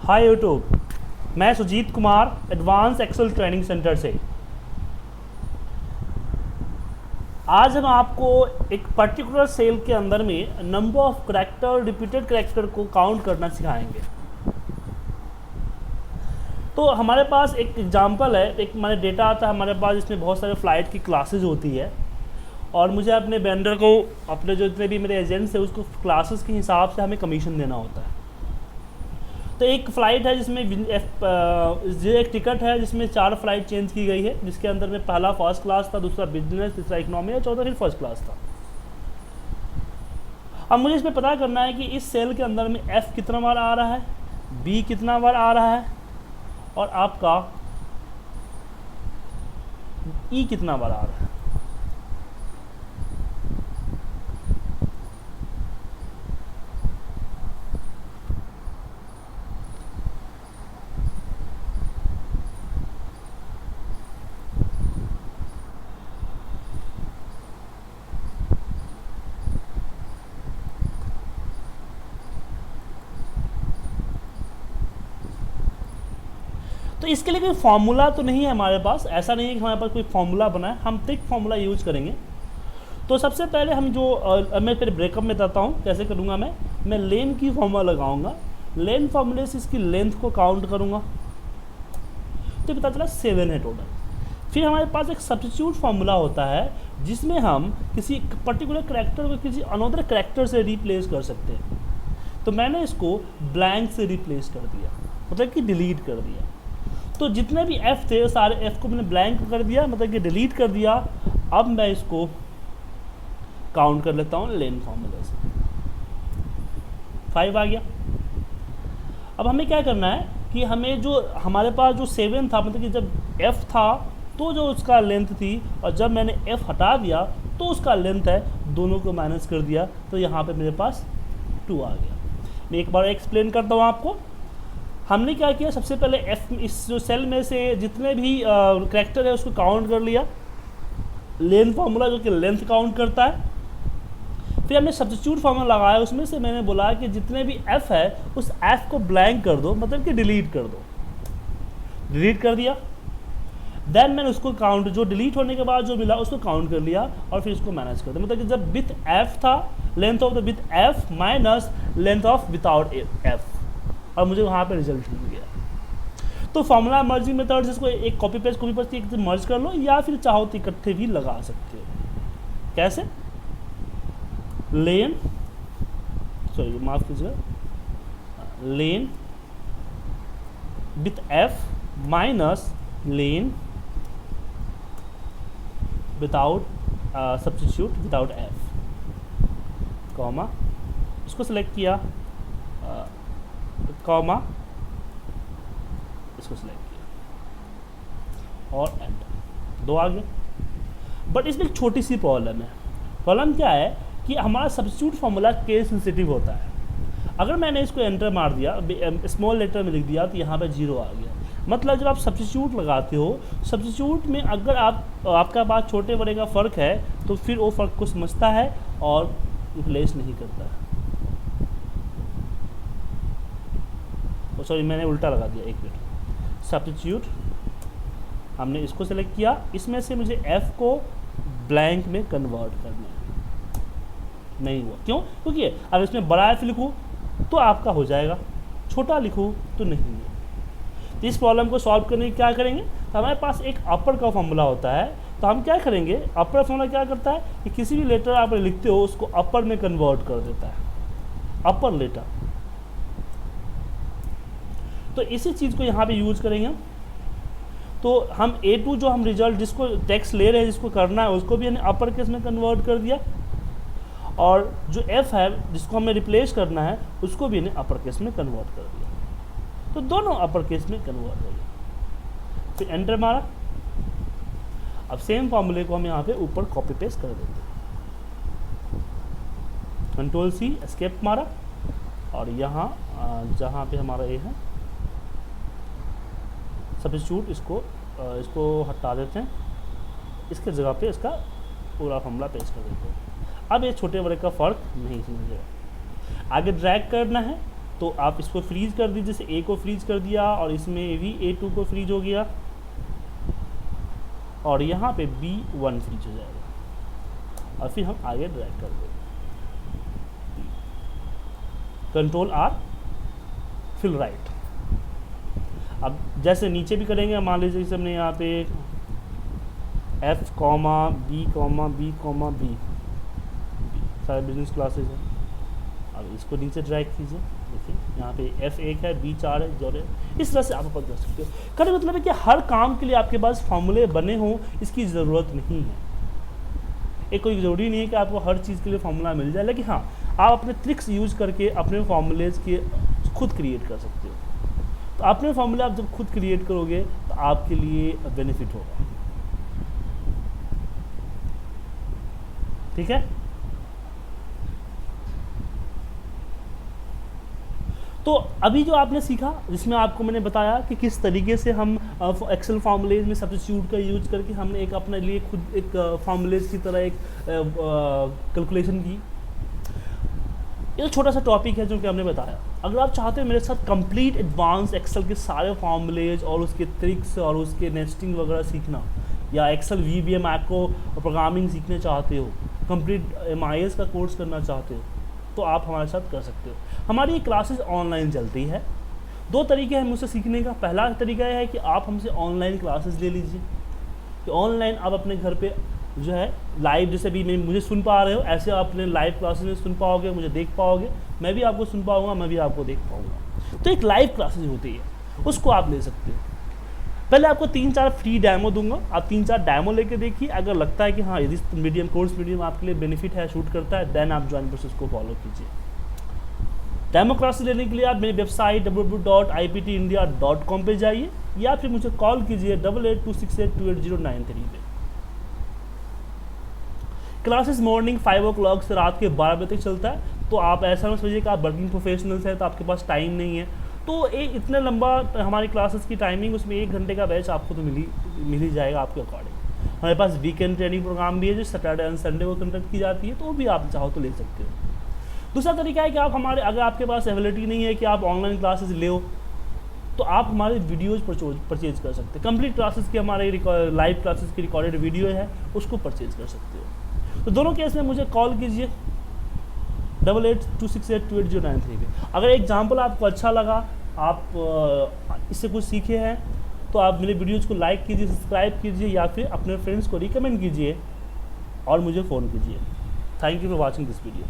हाय YouTube, मैं Sujeet Kumar advance Excel training centre से। आज हम आपको एक पर्टिकुलर सेल के अंदर में number of character, repeated character को काउंट करना सिखाएंगे। तो हमारे पास एक एग्जांपल है, एक हमारे डेटा आता है हमारे पास, जिसमें बहुत सारे फ़्लाइट की क्लासेस होती है और मुझे अपने वेंडर को, अपने जो जितने भी मेरे एजेंट्स हैं, उसको क्लासेस के हिसाब से हमें कमीशन देना होता है। तो एक फ़्लाइट है जिसमें ये एक टिकट है जिसमें 4 फ्लाइट चेंज की गई है, जिसके अंदर में पहला फर्स्ट क्लास था, दूसरा बिजनेस, तीसरा इकोनॉमी और चौथा फिर फर्स्ट क्लास था। अब मुझे इसमें पता करना है कि इस सेल के अंदर में एफ़ कितना बार आ रहा है, बी कितना बार आ रहा है और आपका ई कितना बार आ रहा है। तो इसके लिए कोई फार्मूला तो नहीं है हमारे पास, ऐसा नहीं है कि हमारे पास कोई फार्मूला बना है, हम ट्रिक फार्मूला यूज करेंगे। तो सबसे पहले हम जो मैं फिर ब्रेकअप में बताता हूँ कैसे करूँगा। मैं लेन की फार्मूला लगाऊंगा, लेन फार्मूले से इसकी लेंथ को काउंट करूँगा तो पता चला 7 है टोटल। फिर हमारे पास एक सब्स्टिट्यूट फार्मूला होता है जिसमें हम किसी पर्टिकुलर करैक्टर को किसी अनदर करैक्टर से रिप्लेस कर सकते हैं। तो मैंने इसको ब्लैंक से रिप्लेस कर दिया, मतलब कि डिलीट कर दिया। तो जितने भी एफ़ थे सारे एफ़ को मैंने ब्लैंक कर दिया, मतलब कि डिलीट कर दिया। अब मैं इसको काउंट कर लेता हूँ लेन फॉर्मूले से। 5 आ गया। अब हमें क्या करना है कि हमें जो हमारे पास जो 7 था, मतलब कि जब एफ़ था तो जो उसका लेंथ थी, और जब मैंने एफ़ हटा दिया तो उसका लेंथ है, दोनों को माइनस कर दिया तो यहाँ पे मेरे पास 2 आ गया। मैं एक बार एक्सप्लेन करता हूँ आपको। हमने क्या किया, सबसे पहले एफ इस जो सेल में से जितने भी करैक्टर है उसको काउंट कर लिया, लेंथ फार्मूला जो कि लेंथ काउंट करता है। फिर हमने सब्स्टिट्यूट फार्मूला लगाया, उसमें से मैंने बोला कि जितने भी एफ़ है उस एफ़ को ब्लैंक कर दो, मतलब कि डिलीट कर दो। डिलीट कर दिया, देन मैंने उसको काउंट, जो डिलीट होने के बाद जो मिला उसको काउंट कर लिया और फिर इसको माइनस कर दिया। मतलब कि जब विथ एफ़ था, length of the with F minus length of without F, और मुझे वहाँ पे रिजल्ट मिल गया। तो फॉर्मूला मर्जिंग मेथड से इसको एक कॉपी पेस्ट एक मर्ज कर लो, या फिर चाहो तो इकट्ठे भी लगा सकते हो। कैसे? लेन, सॉरी माफ कीजिएगा, len with F minus len without substitute without F, comma, इसको सेलेक्ट किया, कॉमा, इसको सिलेक्ट किया और एंटर, 2 आ गए। बट इसमें एक छोटी सी प्रॉब्लम है। प्रॉब्लम क्या है कि हमारा सब्स्टिट्यूट फार्मूला केस सेंसिटिव होता है। अगर मैंने इसको एंटर मार दिया, स्मॉल लेटर में लिख दिया, तो यहाँ पे 0 आ गया। मतलब जब आप सब्स्टिट्यूट लगाते हो, सब्स्टिट्यूट में अगर आपका पास छोटे बड़े का फ़र्क है तो फिर वो फ़र्क को समझता है और रिप्लेस नहीं करता है। सॉरी, मैंने उल्टा लगा दिया, एक मिनट। सब्स्टिट्यूट, हमने इसको सेलेक्ट किया, इसमें से मुझे एफ़ को ब्लैंक में कन्वर्ट करना है। नहीं हुआ, क्यों? क्योंकि अगर इसमें बड़ा एफ लिखूँ तो आपका हो जाएगा, छोटा लिखूँ तो नहीं है। तो इस प्रॉब्लम को सॉल्व करने के क्या करेंगे, तो हमारे पास एक अपर का फॉर्मूला होता है। तो हम क्या करेंगे, अपर फॉर्मूला क्या करता है कि किसी भी लेटर आप लिखते हो उसको अपर में कन्वर्ट कर देता है, अपर लेटर। तो इसी चीज़ को यहाँ पे यूज करेंगे। तो हम A2 जो हम रिजल्ट जिसको टेक्स्ट ले रहे हैं, जिसको करना है, उसको भी हमने अपर केस में कन्वर्ट कर दिया, और जो F है जिसको हमें रिप्लेस करना है उसको भी हमने अपर केस में कन्वर्ट कर दिया। तो दोनों अपर केस में कन्वर्ट हो गए। फिर एंटर मारा। अब सेम फॉर्मूले को हम यहाँ पे ऊपर कॉपी पेस्ट कर देते हैं। Ctrl+C एस्केप मारा, और यहाँ जहाँ पे हमारा ये है सब्स्टिट्यूट, इसको हटा देते हैं, इसके जगह पे इसका पूरा फॉर्मूला पेस्ट कर देते हैं। अब ये छोटे बड़े का फ़र्क नहीं समझेगा। आगे ड्रैग करना है, तो आप इसको फ्रीज कर दीजिए, जैसे ए को फ्रीज कर दिया और इसमें भी A2 को फ्रीज हो गया और यहाँ पे B1 फ्रीज हो जाएगा और फिर हम आगे ड्रैग कर देंगे, Ctrl+R फिल राइट। अब जैसे नीचे भी करेंगे, मान लीजिए जैसे हमने यहाँ पे F, B, B, सारे बिजनेस क्लासेज हैं। अब इसको नीचे ड्रैग कीजिए, देखिए यहाँ पे F1 है, B4 है, जोड़े, इस तरह से आप अपन कर सकते हो। कहने का मतलब है कि हर काम के लिए आपके पास फॉर्मूले बने हों इसकी ज़रूरत नहीं है। एक कोई ज़रूरी नहीं है कि आपको हर चीज़ के लिए फार्मूला मिल जाए, लेकिन हाँ आप अपने ट्रिक्स यूज करके अपने फार्मूलेज के खुद क्रिएट कर सकते हो। तो अपने फार्मूले आप जब खुद क्रिएट करोगे तो आपके लिए बेनिफिट होगा, ठीक है। तो अभी जो आपने सीखा, जिसमें आपको मैंने बताया कि किस तरीके से हम एक्सेल फार्मूलेज में सब्स्टिट्यूट का यूज करके हमने एक अपने लिए खुद एक फार्मूलेज की तरह एक कैलकुलेशन की। ये छोटा सा टॉपिक है जो कि हमने बताया। अगर आप चाहते हो मेरे साथ कंप्लीट एडवांस एक्सेल के सारे फार्मूलेज और उसके ट्रिक्स और उसके नेस्टिंग वगैरह सीखना, या एक्सेल VBA मैक्रो प्रोग्रामिंग सीखना चाहते हो, कंप्लीट MIS का कोर्स करना चाहते हो, तो आप हमारे साथ कर सकते हो। हमारी क्लासेस ऑनलाइन चलती है। दो तरीके हैं मुझसे सीखने का। पहला तरीका यह है कि आप हमसे ऑनलाइन क्लासेस ले लीजिए, कि ऑनलाइन आप अपने घर पे जो है लाइव, जैसे भी मैं मुझे सुन पा रहे हो ऐसे आप अपने लाइव क्लासेस में सुन पाओगे, मुझे देख पाओगे, मैं भी आपको सुन पाऊँगा, मैं भी आपको देख पाऊँगा। तो एक लाइव क्लासेस होती है, उसको आप ले सकते हो। पहले आपको 3-4 फ्री डैमो दूंगा, आप 3-4 डैमो लेके देखिए। अगर लगता है कि हाँ यदि कोर्स मीडियम आपके लिए बेनिफिट है, शूट करता है, देन आप ज्वाइन प्रोसेस को फॉलो कीजिए। डैमो क्लासेस लेने के लिए आप मेरी वेबसाइट www.iptindia.com पे जाइए या फिर मुझे कॉल कीजिए 8826828093 पे। क्लासेस मॉर्निंग 5 o'clock से रात के 12 बजे तक चलता है। तो आप ऐसा ना समझिए कि आप वर्किंग प्रोफेशनल्स हैं तो आपके पास टाइम नहीं है, तो इतना लंबा हमारी क्लासेस की टाइमिंग, उसमें 1 घंटे का बैच आपको तो मिल ही जाएगा आपके अकॉर्डिंग। हमारे पास वीकेंड ट्रेनिंग प्रोग्राम भी है जो सैटरडे एंड संडे को कंडक्ट की जाती है, तो भी आप चाहो तो ले सकते हो। दूसरा तरीका है कि आप हमारे, अगर आपके पास अवेलेबिलिटी नहीं है कि आप ऑनलाइन क्लासेस ले हो, तो आप हमारे वीडियोज़ परचेज कर सकते हैं। कंप्लीट क्लासेस की हमारे लाइव क्लासेस की रिकॉर्डेड वीडियो है, उसको परचेज कर सकते हो। तो दोनों केस में मुझे कॉल कीजिए 8826828093 पे। अगर एग्जाम्पल आपको अच्छा लगा, आप इससे कुछ सीखे हैं, तो आप मेरे वीडियोज़ को लाइक कीजिए, सब्सक्राइब कीजिए या फिर अपने फ्रेंड्स को रिकमेंड कीजिए और मुझे फ़ोन कीजिए। Thank you for watching this video.